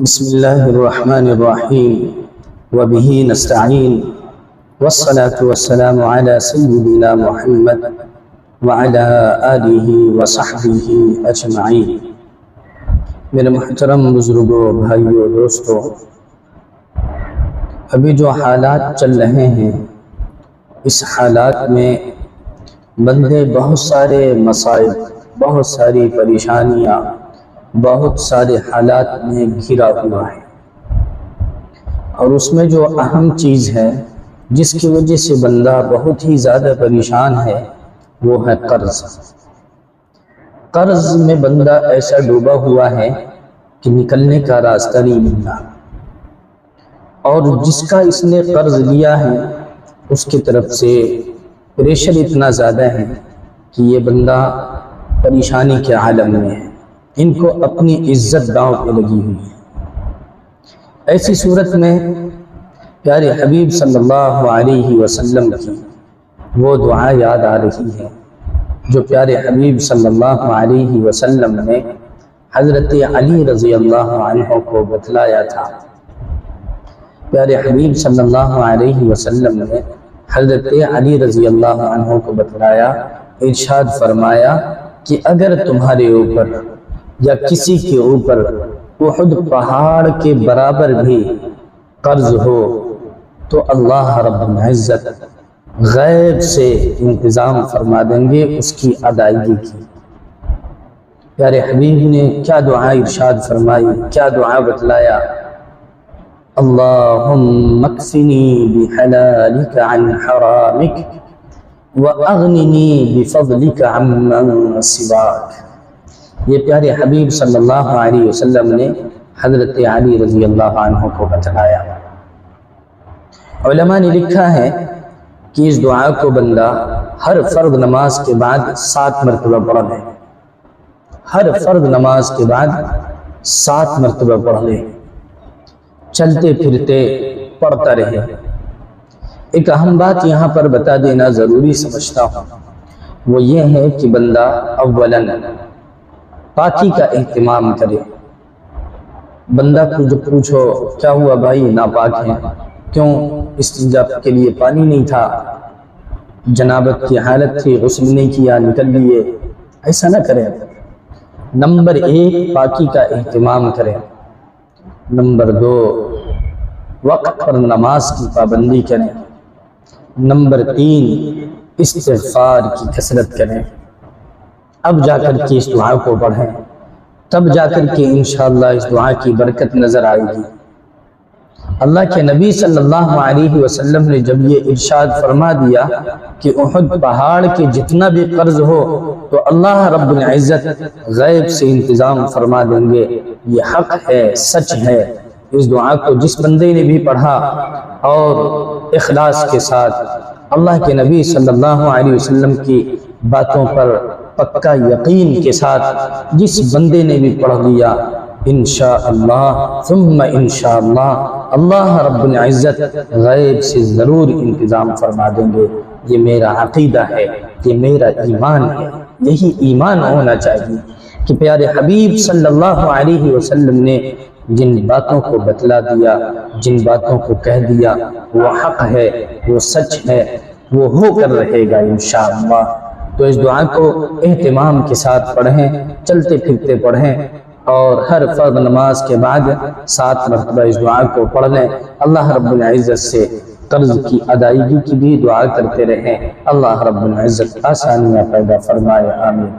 بسم الله الرحمن الرحيم وبه نستعين والصلاة والسلام على سيدنا محمد وعلى آله وصحبه أجمعين۔ میرے محترم بزرگوں، بھائیوں، دوستوں، ابھی جو حالات چل رہے ہیں اس حالات میں بندے بہت سارے مصائب، بہت ساری پریشانیاں، بہت سارے حالات میں گھرا ہوا ہے، اور اس میں جو اہم چیز ہے جس کی وجہ سے بندہ بہت ہی زیادہ پریشان ہے وہ ہے قرض۔ قرض میں بندہ ایسا ڈوبا ہوا ہے کہ نکلنے کا راستہ نہیں ملتا، اور جس کا اس نے قرض لیا ہے اس کی طرف سے پریشر اتنا زیادہ ہے کہ یہ بندہ پریشانی کے عالم میں ہے، ان کو اپنی عزت داؤں پہ لگی ہوئی ہے۔ ایسی صورت میں پیارے حبیب صلی اللہ علیہ وسلم کی وہ دعا یاد آ رہی ہے جو پیارے حبیب صلی اللہ علیہ وسلم نے حضرت علی رضی اللہ عنہ کو بتلایا تھا۔ پیارے حبیب صلی اللہ علیہ وسلم نے حضرت علی رضی اللہ عنہ کو بتلایا، ارشاد فرمایا کہ اگر تمہارے اوپر یا کسی کے اوپر احد پہاڑ کے برابر بھی قرض ہو تو اللہ رب العزت غیب سے انتظام فرما دیں گے اس کی ادائیگی کی۔ پیارے حبیب نے کیا دعا ارشاد فرمائی، کیا دعا بتلایا؟ اللہم اکفنی بحلالک عن حرامک واغننی بفضلک عمن سواک۔ یہ پیارے حبیب صلی اللہ علیہ وسلم نے حضرت علی رضی اللہ عنہ کو بتلایا۔ علماء نے لکھا ہے کہ اس دعا کو بندہ ہر فرض نماز کے بعد 7 مرتبہ پڑھ لے، ہر فرض نماز کے بعد 7 مرتبہ پڑھ لے، چلتے پھرتے پڑھتا رہے۔ ایک اہم بات یہاں پر بتا دینا ضروری سمجھتا ہوں، وہ یہ ہے کہ بندہ اولاً پاکی کا اہتمام کرے۔ بندہ کو جو پوچھو کیا ہوا بھائی ناپاک ہے، کیوں؟ استنجا کے لیے پانی نہیں تھا، جنابت کی حالت تھی، غسل نہیں کیا، نکل لیے، ایسا نہ کرے۔ نمبر 1 پاکی کا اہتمام کرے۔ نمبر 2 وقت پر نماز کی پابندی کریں۔ نمبر 3 استغفار کی کثرت کریں۔ اب جا کر کے اس دعا کو پڑھیں، تب جا کر کے انشاءاللہ اس دعا کی برکت نظر آئے گی۔ اللہ کے نبی صلی اللہ علیہ وسلم نے جب یہ ارشاد فرما دیا کہ احد پہاڑ کے جتنا بھی قرض ہو تو اللہ رب العزت غیب سے انتظام فرما دیں گے، یہ حق ہے، سچ ہے۔ اس دعا کو جس بندے نے بھی پڑھا اور اخلاص کے ساتھ اللہ کے نبی صلی اللہ علیہ وسلم کی باتوں پر پکا یقین کے ساتھ جس بندے نے بھی پڑھ لیا، انشاءاللہ ثم انشاءاللہ اللہ رب العزت غیب سے ضرور انتظام فرما دیں گے۔ یہ میرا عقیدہ ہے، یہ میرا ایمان ہے، یہی ایمان ہونا چاہیے کہ پیارے حبیب صلی اللہ علیہ وسلم نے جن باتوں کو بتلا دیا، جن باتوں کو کہہ دیا، وہ حق ہے، وہ سچ ہے، وہ ہو کر رہے گا انشاءاللہ۔ تو اس دعا کو اہتمام کے ساتھ پڑھیں، چلتے پھرتے پڑھیں، اور ہر فرض نماز کے بعد 7 مرتبہ اس دعا کو پڑھ لیں۔ اللہ رب العزت سے قرض کی ادائیگی کی بھی دعا کرتے رہیں، اللہ رب العزت آسانیاں پیدا فرمائے، آمین۔